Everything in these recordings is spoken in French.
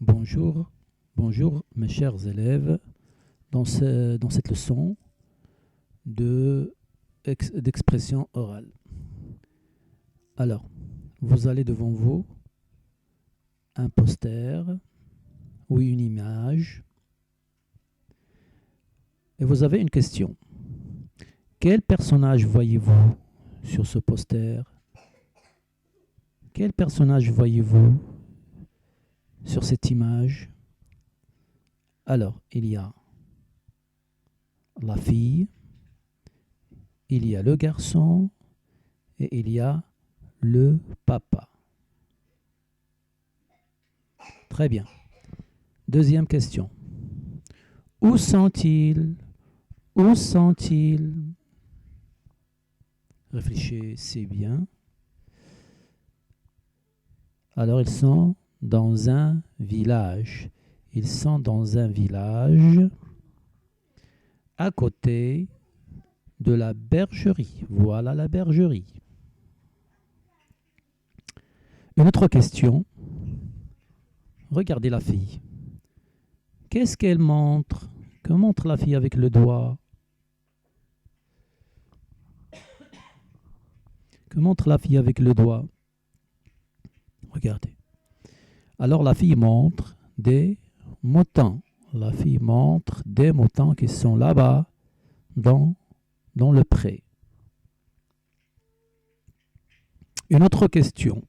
Bonjour, bonjour mes chers élèves. Dans cette leçon d'expression orale. Alors, vous avez devant vous un poster ou une image et vous avez une question. Quel personnage voyez-vous sur ce poster? Quel personnage voyez-vous sur cette image? Alors, il y a la fille, il y a le garçon et il y a le papa. Très bien. Deuxième question. Où sont-ils? Où sont-ils? Réfléchissez bien. Alors, ils sont dans un village. Ils sont dans un village à côté de la bergerie. Voilà la bergerie. Une autre question. Regardez la fille. Qu'est-ce qu'elle montre? Que montre la fille avec le doigt? Que montre la fille avec le doigt? Regardez. Alors la fille montre des moutons. La fille montre des moutons qui sont là-bas dans le pré. Une autre question.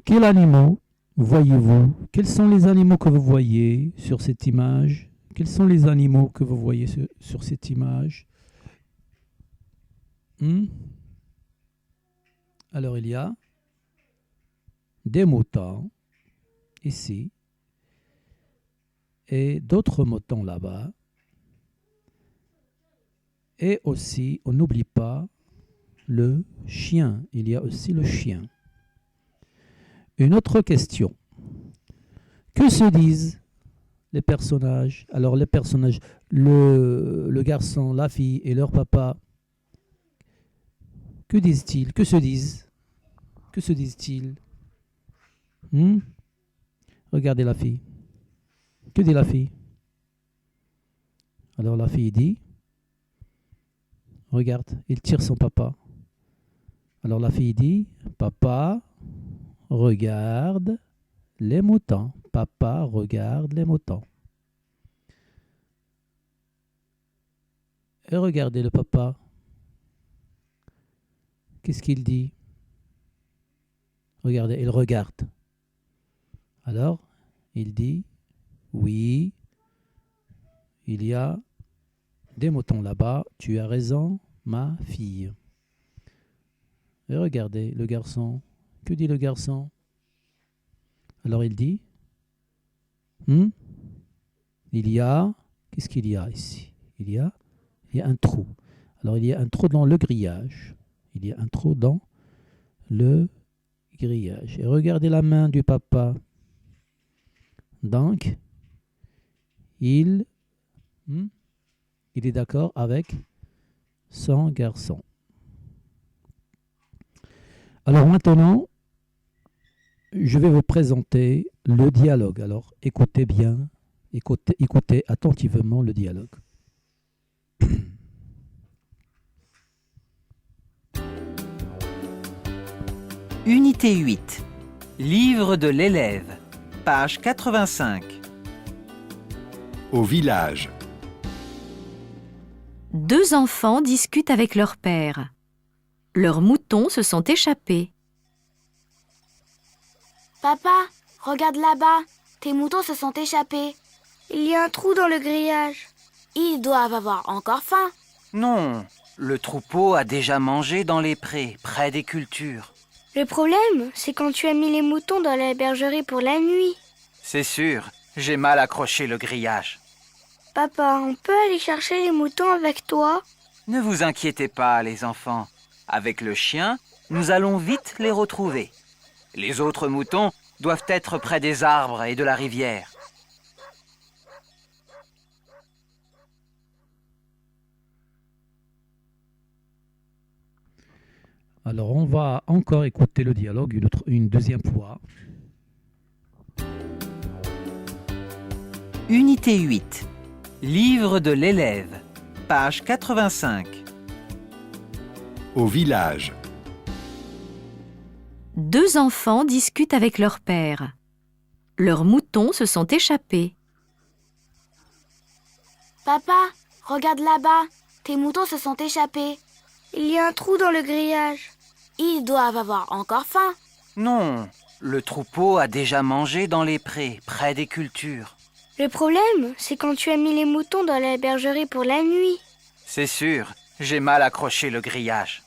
Quels animaux voyez-vous? Quels sont les animaux que vous voyez sur cette image? Quels sont les animaux que vous voyez sur cette image? Alors il y a des moutons ici et d'autres moutons là-bas. Et aussi, on n'oublie pas le chien. Il y a aussi le chien. Une autre question. Que se disent les personnages? Alors les personnages, le garçon, la fille et leur papa, que disent-ils? Que se disent? Que se disent-ils? Regardez la fille. Que dit la fille? Alors la fille dit, regarde, il tire son papa. Alors la fille dit, papa, regarde les moutons. Papa, regarde les moutons. Et regardez le papa. Qu'est-ce qu'il dit? Regardez, il regarde. Alors, il dit, oui, il y a des moutons là-bas. Tu as raison, ma fille. Et regardez le garçon. Que dit le garçon? Alors il dit, il y a, qu'est-ce qu'il y a ici? Il y a un trou. Alors il y a un trou dans le grillage. Il y a un trou dans le grillage. Et regardez la main du papa. Donc, il est d'accord avec son garçon. Alors maintenant, je vais vous présenter le dialogue. Alors écoutez bien, écoutez attentivement le dialogue. Unité 8. Livre de l'élève. Page 85. Au village. Deux enfants discutent avec leur père. Leurs moutons se sont échappés. Papa, regarde là-bas. Tes moutons se sont échappés. Il y a un trou dans le grillage. Ils doivent avoir encore faim. Non, le troupeau a déjà mangé dans les prés, près des cultures. Le problème, c'est quand tu as mis les moutons dans la bergerie pour la nuit. C'est sûr, j'ai mal accroché le grillage. Papa, on peut aller chercher les moutons avec toi? Ne vous inquiétez pas, les enfants. Avec le chien, nous allons vite les retrouver. Les autres moutons doivent être près des arbres et de la rivière. Alors on va encore écouter le dialogue une deuxième fois. Unité 8. Livre de l'élève. Page 85. Au village. Deux enfants discutent avec leur père. Leurs moutons se sont échappés. Papa, regarde là-bas. Tes moutons se sont échappés. Il y a un trou dans le grillage. Ils doivent avoir encore faim. Non, le troupeau a déjà mangé dans les prés, près des cultures. Le problème, c'est quand tu as mis les moutons dans la bergerie pour la nuit. C'est sûr, j'ai mal accroché le grillage.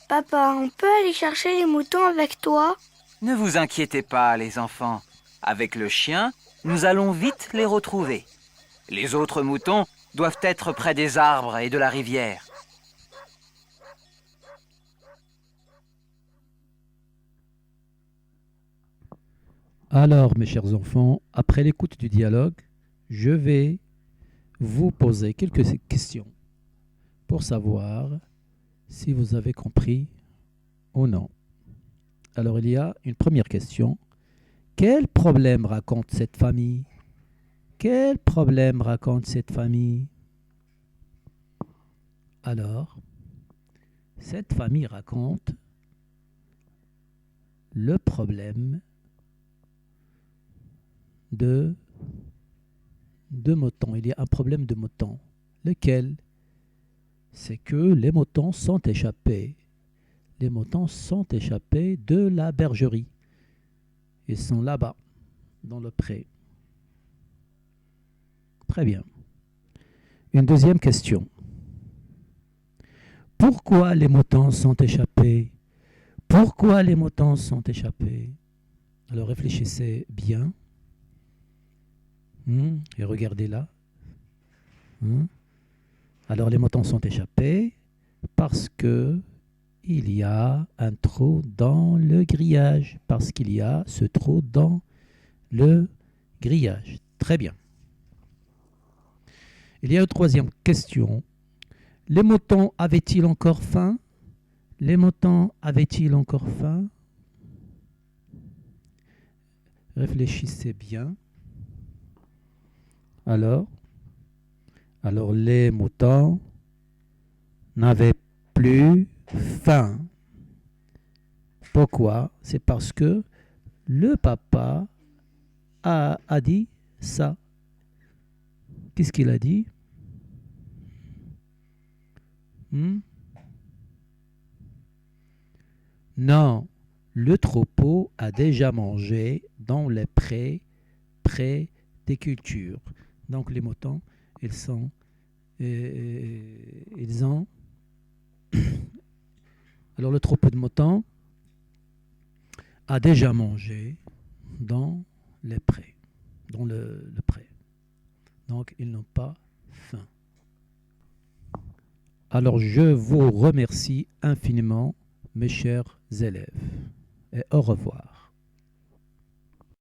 Papa, on peut aller chercher les moutons avec toi? Ne vous inquiétez pas, les enfants. Avec le chien, nous allons vite les retrouver. Les autres moutons doivent être près des arbres et de la rivière. Alors, mes chers enfants, après l'écoute du dialogue, je vais vous poser quelques questions pour savoir si vous avez compris ou non. Alors, il y a une première question. Quel problème raconte cette famille? Quel problème raconte cette famille? Alors, cette famille raconte le problème de moutons. Il y a un problème de moutons. Lequel? C'est que les moutons sont échappés. Les moutons sont échappés de la bergerie. Ils sont là-bas, dans le pré. Très bien. Une deuxième question. Pourquoi les moutons sont échappés? Pourquoi les moutons sont échappés? Alors réfléchissez bien. Et regardez là. Alors les moutons sont échappés parce que il y a un trou dans le grillage. Parce qu'il y a ce trou dans le grillage. Très bien. Il y a une troisième question. Les moutons avaient-ils encore faim? Les moutons avaient-ils encore faim? Réfléchissez bien. Alors les moutons n'avaient plus faim. Pourquoi? C'est parce que le papa a dit ça. Qu'est-ce qu'il a dit? Non, le troupeau a déjà mangé dans les prés près des cultures. Donc les moutons, ils ont alors le troupeau de moutons a déjà mangé dans les prés, dans le pré. Donc ils n'ont pas faim. Alors je vous remercie infiniment, mes chers élèves, et au revoir.